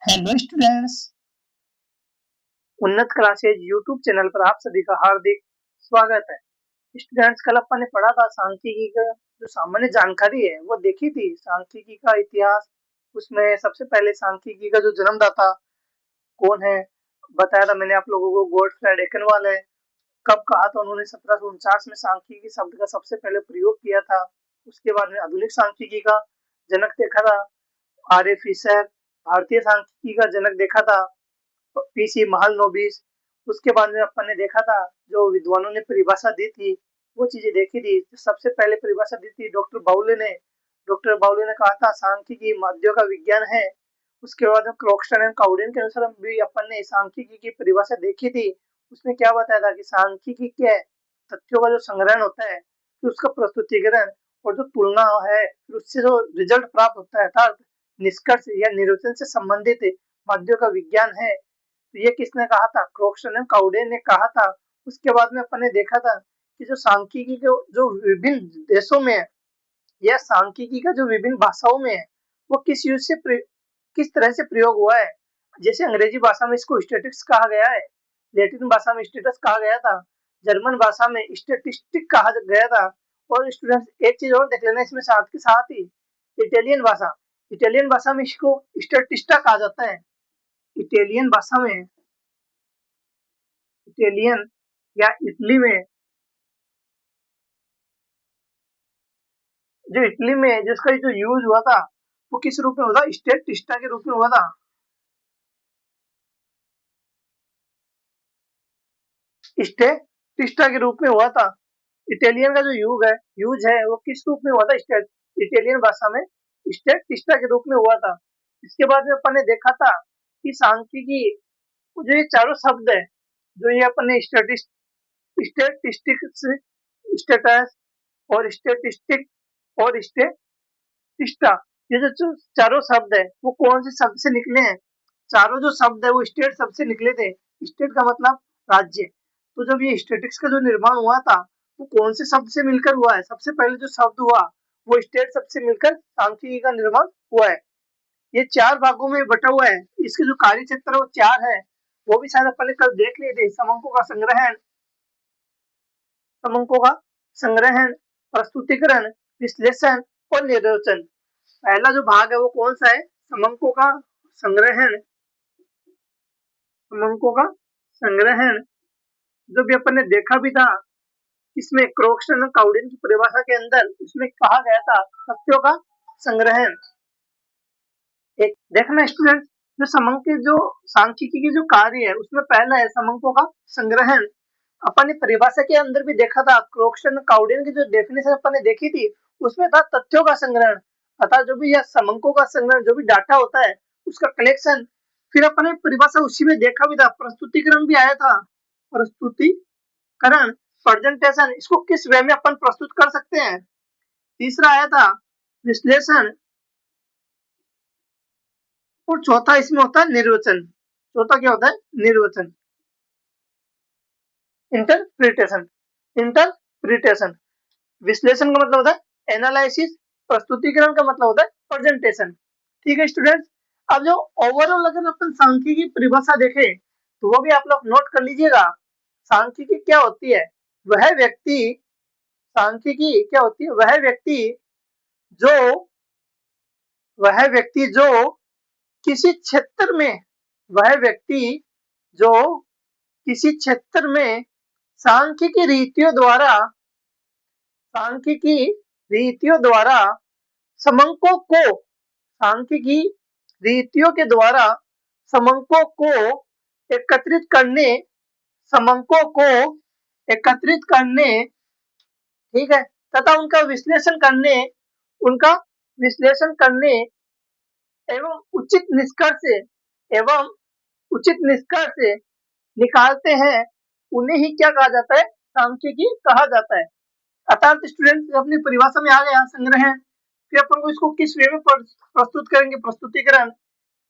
Hello students. उन्नत classes YouTube channel पर आप सभी का हार्दिक स्वागत है। स्टूडेंट्स, कल अपन ने पढ़ा था सांख्यिकी का जो सामान्य जानकारी है वो देखी थी। सांख्यिकी का इतिहास, उसमें सबसे पहले सांख्यिकी का जो जन्मदाता कौन है बताया था मैंने आप लोगों को। गॉडफ्राइड एकेनवाल है। कब कहा था उन्होंने? 1749 में सांख्यिकी शब्द का सबसे पहले प्रयोग किया था। उसके बाद में आधुनिक सांख्यिकी का जनक देखा था आर ए फिशर। भारतीय सांख्यिकी का जनक देखा था पीसी महालनोबिस। उसके बाद में अपन ने देखा था जो विद्वानों ने परिभाषा दी थी वो चीजें देखी थी। सबसे पहले परिभाषा दी थी डॉक्टर बाउले ने। डॉक्टर बाउले ने कहा था सांख्यिकी माध्यों का विज्ञान है। उसके बाद में क्रॉक्सटन एंड काउडेन के अनुसार भी अपन ने सांख्यिकी की परिभाषा देखी थी। उसमें क्या बताया था कि सांख्यिकी क्या है? तथ्यों का जो संग्रहण होता है, फिर उसका प्रस्तुतिकरण और जो तुलना है, फिर उससे जो रिजल्ट प्राप्त होता है अर्थात निष्कर्ष या निर्वचन से संबंधित माध्यों का विज्ञान है। तो ये किसने कहा था? क्रॉक्सटन एंड काउडे ने कहा था। उसके बाद में अपन ने देखा था कि जो सांख्यिकी के जो विभिन्न देशों में है या सांख्यिकी का जो विभिन्न भाषाओं में है वो किस यूज से किस तरह से प्रयोग हुआ है। जैसे अंग्रेजी भाषा में इसको स्टैटिस्टिक्स कहा गया है, लैटिन भाषा में स्टेटस कहा गया था, जर्मन भाषा में स्टेटिस्टिक कहा गया था। और स्टूडेंट्स एक चीज और देख लेना इसमें साथ के साथ ही, इटालियन भाषा में इसको स्टेटिस्टा कहा जाता है। इटालियन भाषा में, इटालियन या इटली में, जो इटली में जिसका जो यूज हुआ था वो किस रूप में हुआ था? स्टेटिस्टा के रूप में हुआ था। स्टेटिस्टा के रूप में हुआ था। इटालियन का जो यूज है वो किस रूप में हुआ था? इटालियन भाषा में स्टेटिस्टा के रूप में हुआ था। इसके बाद में अपन ने देखा था कि सांख्यिकी जो ये चारों शब्द है, जो ये अपन ने स्टेटिस्टिक्स, स्टेटस और स्टेटिस्टिक और स्टेटिस्टा, ये जो चारों शब्द है वो कौन से शब्द से निकले हैं? चारों जो शब्द है वो स्टेट शब्द से निकले थे। स्टेट का मतलब राज्य। तो जब ये स्टेटिक्स का जो निर्माण हुआ था वो कौन से शब्द से मिलकर हुआ है? सबसे पहले जो शब्द हुआ वो स्टेट शब्द से मिलकर सांख्यिकी का निर्माण हुआ है। ये चार भागों में बटा हुआ है। इसके जो कार्य क्षेत्र है वो चार है। वो भी शायद अपन ने कल देख लिए थे। समंकों का संग्रहण, प्रस्तुतिकरण, विश्लेषण और निर्वचन। पहला जो भाग है वो कौन सा है? समंकों का संग्रहण। समंकों का संग्रहण जो भी अपन ने देखा भी था, इसमें क्रॉक्सटन और काउडिन की परिभाषा के अंदर उसमें कहा गया था तथ्यों का संग्रहण। एक देखना स्टूडेंट, जो समंक के जो सांख्यिकी के जो कार्य है उसमें पहला है समंकों का संग्रहण। अपन ने परिभाषा के अंदर भी देखा था, क्रॉक्सटन काउडिन की जो डेफिनेशन अपन ने देखी थी उसमें था तथ्यों का संग्रहण, अर्थात जो भी यह समंकों का संग्रहण, जो भी डाटा होता है उसका कलेक्शन। फिर अपन ने परिभाषा उसी में देखा भी था, प्रस्तुतिकरण भी आया था। प्रस्तुतिकरण, प्रेजेंटेशन, इसको किस वे में अपन प्रस्तुत कर सकते हैं। तीसरा आया था विश्लेषण और चौथा इसमें होता है निर्वचन। चौथा क्या होता है? निर्वचन। इंटरप्रिटेशन। इंटरप्रिटेशन, विश्लेषण का मतलब होता है एनालिसिस, प्रस्तुतिकरण का मतलब होता है प्रेजेंटेशन। ठीक है स्टूडेंट्स, अब जो ओवरऑल अगर अपन सांख्यिकी की परिभाषा देखें तो वो भी आप लोग नोट कर लीजिएगा। सांख्यिकी क्या होती है? वह व्यक्ति, सांख्यिकी क्या होती है? जो वह व्यक्ति जो किसी क्षेत्र में, वह व्यक्ति जो किसी क्षेत्र में सांख्यिकी रीतियों द्वारा, सांख्यिकी रीतियों द्वारा समंकों को, सांख्यिकी रीतियों के द्वारा समंकों को एकत्रित करने, समंकों को एकत्रित करने, ठीक है, तथा उनका विश्लेषण करने एवं एवं उचित निष्कर्ष निकालते हैं, उन्हें ही क्या कहा जाता है? सांख्यिकी कहा जाता है। अर्थात स्टूडेंट अपनी परिभाषा में आ गया संग्रह। फिर अपन को इसको किस वे में प्रस्तुत करेंगे? प्रस्तुतिकरण,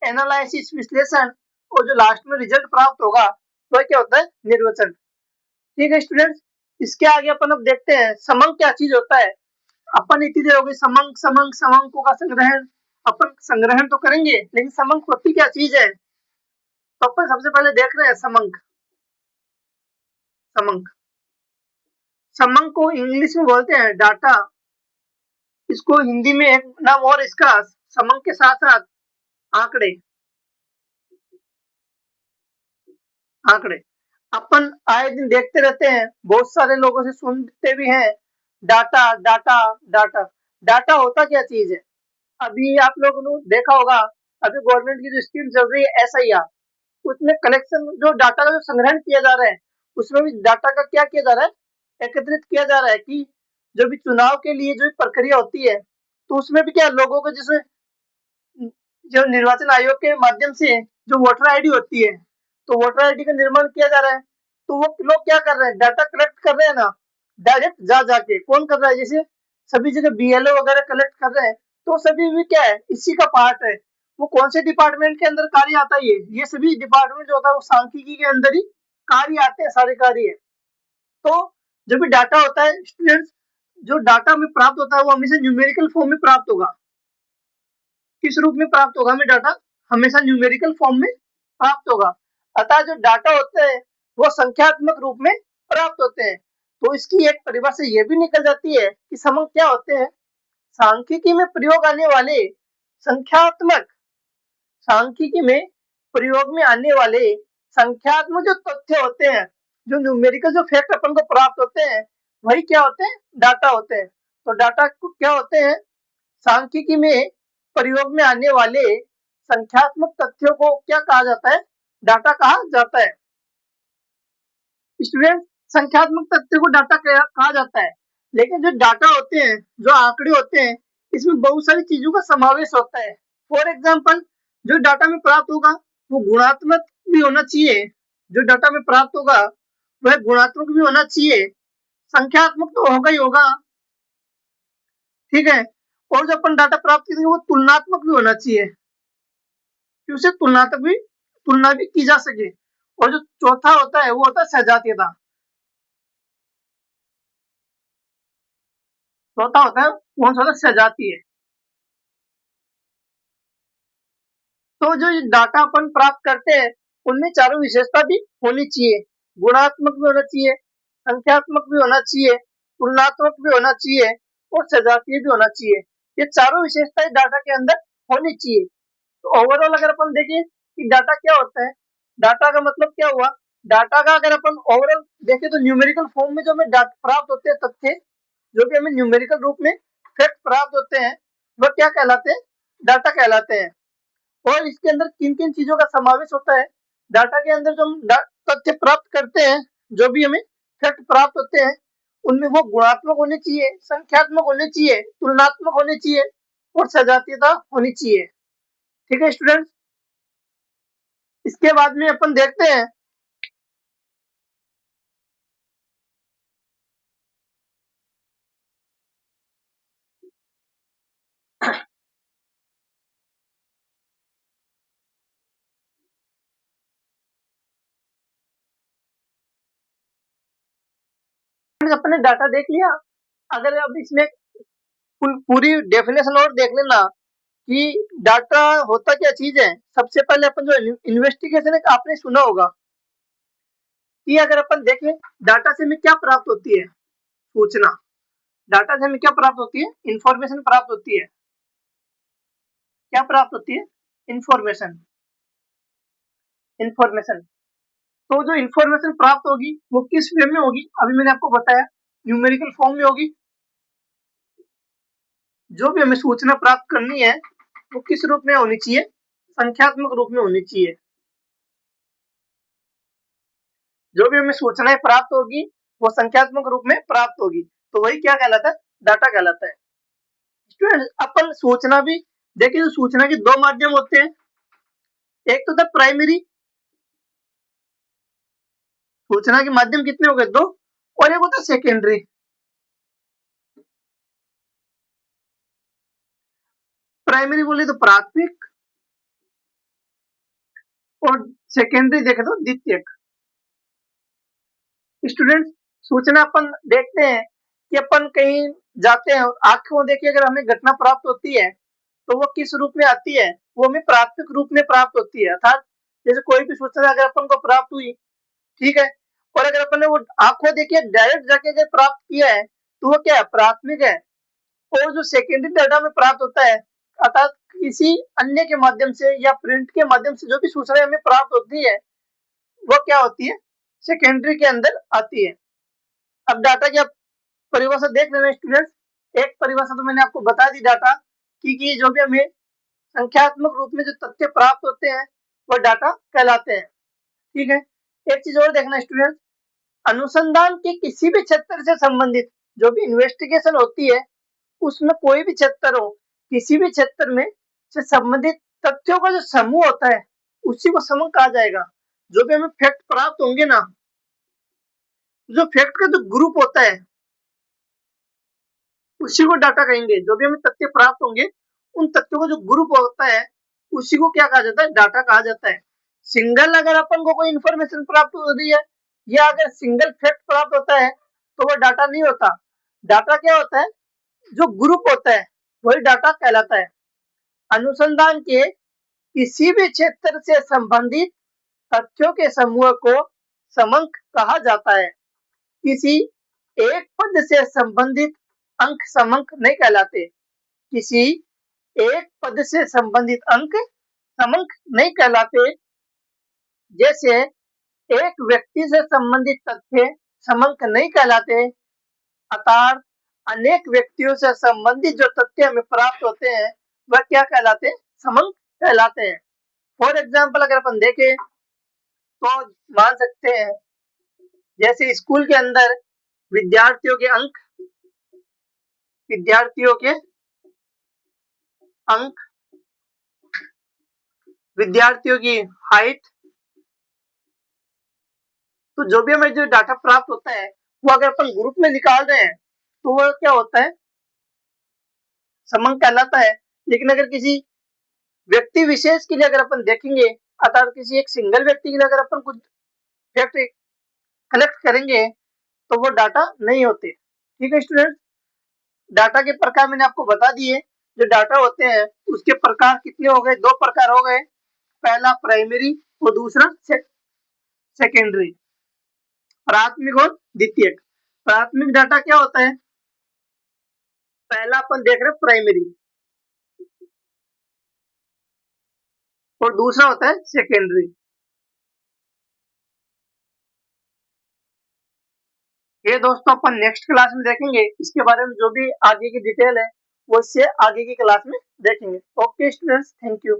एनालिसिस, विश्लेषण, और जो लास्ट में रिजल्ट प्राप्त होगा वह क्या होता है? निर्वचन। ठीक है स्टूडेंट्स, इसके आगे अपन अब देखते हैं समंक क्या चीज होता है। अपन इतनी देर हो गई समंक समंक समंकों का संग्रहण, अपन संग्रहण तो करेंगे, लेकिन समंक होती क्या चीज है? तो अपन सबसे पहले देख रहे हैं समंक। समंक समंक को इंग्लिश में बोलते हैं डाटा। इसको हिंदी में एक नाम और इसका, समंक के साथ साथ आंकड़े। आंकड़े अपन आए दिन देखते रहते हैं, बहुत सारे लोगों से सुनते भी हैं, डाटा डाटा डाटा। डाटा होता क्या चीज है? अभी आप लोगों ने देखा होगा, अभी गवर्नमेंट की जो स्कीम चल रही है SIR, उसमें कलेक्शन जो डाटा का जो संग्रहण किया जा रहा है, उसमें भी डाटा का क्या किया जा रहा है, एकत्रित किया जा रहा है कि जो भी चुनाव के लिए जो प्रक्रिया होती है, तो उसमें भी क्या लोगों को जैसे जो निर्वाचन आयोग के माध्यम से जो वोटर आईडी होती है, तो वोटर आईडी का निर्माण किया जा रहा है। तो वो लोग क्या कर रहे हैं, डाटा कलेक्ट कर रहे हैं ना, डायरेक्ट जा जाके कौन कर रहा है, जैसे सभी जगह BLO वगैरह कलेक्ट कर रहे हैं, तो सभी भी क्या है, इसी का पार्ट है। वो कौन से डिपार्टमेंट के अंदर कार्य आता है? ये सभी डिपार्टमेंट जो होता है वो सांख्यिकी के अंदर ही कार्य आते हैं, सारे कार्य। तो जब भी डाटा होता है स्टूडेंट्स, जो डाटा में प्राप्त होता है वो हमेशा न्यूमेरिकल फॉर्म में प्राप्त होगा। किस रूप में प्राप्त होगा? हमें डाटा हमेशा न्यूमेरिकल फॉर्म में प्राप्त होगा। अतः जो डाटा होते हैं वो संख्यात्मक रूप में प्राप्त होते हैं। तो इसकी एक परिभाषा ये भी निकल जाती है कि समंक क्या होते हैं? सांख्यिकी में प्रयोग आने वाले संख्यात्मक सांख्यिकी में प्रयोग में आने वाले संख्यात्मक जो तथ्य होते हैं, जो न्यूमेरिकल जो फैक्ट अपन को प्राप्त होते हैं, वही क्या होते हैं? डाटा होते हैं। तो डाटा क्या होते हैं? सांख्यिकी में प्रयोग में आने वाले संख्यात्मक तथ्यों को क्या कहा जाता है? डाटा कहा जाता है। स्टूडेंट, संख्यात्मक तथ्य को डाटा कहा जाता है, लेकिन जो डाटा होते हैं, जो आंकड़े होते हैं, इसमें बहुत सारी चीजों का समावेश होता है। फॉर एग्जाम्पल, जो डाटा में प्राप्त होगा वो गुणात्मक भी होना चाहिए। जो डाटा में प्राप्त होगा वह गुणात्मक भी होना चाहिए, संख्यात्मक तो होगा ही होगा, ठीक है। और जो अपन डाटा प्राप्त करेंगे वो तुलनात्मक भी होना चाहिए, कि उसे तुलना भी की जा सके। और जो चौथा होता है वो होता है सजातीयता। चौथा होता है कौन सा? होता है सजातीय। तो जो डाटा अपन प्राप्त करते हैं उनमें चारों विशेषता भी होनी चाहिए, गुणात्मक भी होना चाहिए, संख्यात्मक भी होना चाहिए, तुलनात्मक भी होना चाहिए और सजातीय भी होना चाहिए। ये चारों विशेषताएं डाटा के अंदर होनी चाहिए। तो ओवरऑल अगर अपन देखें कि डाटा क्या होता है, डाटा का मतलब क्या हुआ? डाटा का अगर अपन ओवरऑल देखें तो न्यूमेरिकल फॉर्म में जो हमें प्राप्त होते हैं तथ्य, जो भी हमें न्यूमेरिकल रूप में फैक्ट प्राप्त होते हैं, वह क्या कहलाते हैं? डाटा कहलाते हैं। और इसके अंदर किन किन चीजों का समावेश होता है? डाटा के अंदर जो हम तथ्य प्राप्त करते हैं, जो भी हमें फैक्ट प्राप्त होते हैं, उनमें वो गुणात्मक होने चाहिए, संख्यात्मक होने चाहिए, तुलनात्मक होने चाहिए और सजातीयता होनी चाहिए। ठीक है स्टूडेंट्स, इसके बाद में अपन देखते हैं अपने डाटा देख लिया। अगर अब इसमें पूरी डेफिनेशन और देख लेना कि डाटा होता क्या चीज है। सबसे पहले अपन जो इन्वेस्टिगेशन है, आपने सुना होगा कि अगर अपन देखें डाटा से हमें क्या प्राप्त होती है? सूचना। डाटा से हमें क्या प्राप्त होती है? इंफॉर्मेशन प्राप्त होती है। क्या प्राप्त होती है? इंफॉर्मेशन। इंफॉर्मेशन। तो जो इंफॉर्मेशन प्राप्त होगी वो किस वे में होगी? अभी मैंने आपको बताया, न्यूमेरिकल फॉर्म में होगी। जो भी हमें सूचना प्राप्त करनी है वो किस रूप में होनी चाहिए? संख्यात्मक रूप में होनी चाहिए। जो भी हमें सूचनाएं प्राप्त होगी वो संख्यात्मक रूप में प्राप्त होगी, तो वही क्या कहलाता है? डाटा कहलाता है। स्टूडेंट, अपन सूचना भी देखिए, तो सूचना के दो माध्यम होते हैं। एक तो था प्राइमरी, सूचना के माध्यम कितने हो गए? दो। और एक होता है सेकेंडरी। प्राइमरी बोले तो प्राथमिक, और सेकेंडरी देखे तो द्वितीयक। स्टूडेंट, सूचना अपन देखते हैं कि अपन कहीं जाते हैं, आंखों देखिए अगर हमें घटना प्राप्त होती है, तो वो किस रूप में आती है, वो हमें प्राथमिक रूप में प्राप्त होती है। अर्थात जैसे कोई भी सूचना अगर अपन को प्राप्त हुई, ठीक है, और अगर अपन ने वो आंखों देखिए डायरेक्ट जाके अगर प्राप्त किया है तो वो क्या है, प्राथमिक है। और जो सेकेंडरी डाटा में प्राप्त होता है, अर्थात किसी अन्य के माध्यम से या प्रिंट के माध्यम से जो भी सूचना हमें प्राप्त होती है वो क्या होती है, सेकेंडरी के अंदर आती है। अब डाटा की आप परिभाषा देख लेना स्टूडेंट्स। एक परिभाषा तो मैंने आपको बता दी डाटा कि जो भी हमें संख्यात्मक रूप में जो तथ्य प्राप्त होते हैं वो डाटा कहलाते हैं, ठीक है। एक चीज और देखना स्टूडेंट, अनुसंधान के किसी भी क्षेत्र से संबंधित जो भी इन्वेस्टिगेशन होती है उसमें कोई भी क्षेत्र हो, किसी भी क्षेत्र में से संबंधित तथ्यों का जो समूह होता है उसी को समूह कहा जाएगा। जो भी हमें फैक्ट प्राप्त होंगे ना, जो फैक्ट का जो ग्रुप होता है उसी को डाटा कहेंगे। जो भी हमें तथ्य प्राप्त होंगे उन तथ्यों का जो ग्रुप होता है उसी को क्या कहा जाता है, डाटा कहा जाता है। सिंगल अगर अपन को कोई इन्फॉर्मेशन प्राप्त हो रही है या अगर सिंगल फैक्ट प्राप्त होता है तो वो डाटा नहीं होता। डाटा क्या होता है, जो ग्रुप होता है वही डाटा कहलाता है। अनुसंधान के किसी भी क्षेत्र से संबंधित तथ्यों के समूह को समंक कहा जाता है। किसी एक पद से संबंधित अंक समंक नहीं कहलाते। किसी एक पद से संबंधित अंक समंक नहीं कहलाते। जैसे एक व्यक्ति से संबंधित तथ्य समंक नहीं कहलाते, अर्थात अनेक व्यक्तियों से संबंधित जो तथ्य हमें प्राप्त होते हैं वह क्या कहलाते हैं, समंक कहलाते हैं। फॉर एग्जाम्पल अगर अपन देखें तो मान सकते हैं जैसे स्कूल के अंदर विद्यार्थियों के अंक, विद्यार्थियों के अंक, विद्यार्थियों की हाइट, तो जो भी हमें जो डाटा प्राप्त होता है वो अगर अपन ग्रुप में निकाल रहे हैं तो वो क्या होता है, समंक कहलाता है। लेकिन अगर किसी व्यक्ति विशेष के लिए अगर अपन देखेंगे, अर्थात किसी एक सिंगल व्यक्ति के लिए अगर अपन कुछ फैक्ट कलेक्ट करेंगे तो वो डाटा नहीं होते, ठीक है स्टूडेंट। डाटा के प्रकार मैंने आपको बता दिए। जो डाटा होते हैं उसके प्रकार कितने हो गए, दो प्रकार हो गए, पहला प्राइमरी और दूसरा सेकेंडरी, प्राथमिक और द्वितीयक। प्राथमिक डाटा क्या होता है, पहला अपन देख रहे हैं प्राइमरी और दूसरा होता है सेकेंडरी। ये दोस्तों अपन नेक्स्ट क्लास में देखेंगे, इसके बारे में जो भी आगे की डिटेल है वो इससे आगे की क्लास में देखेंगे। Okay students, thank you.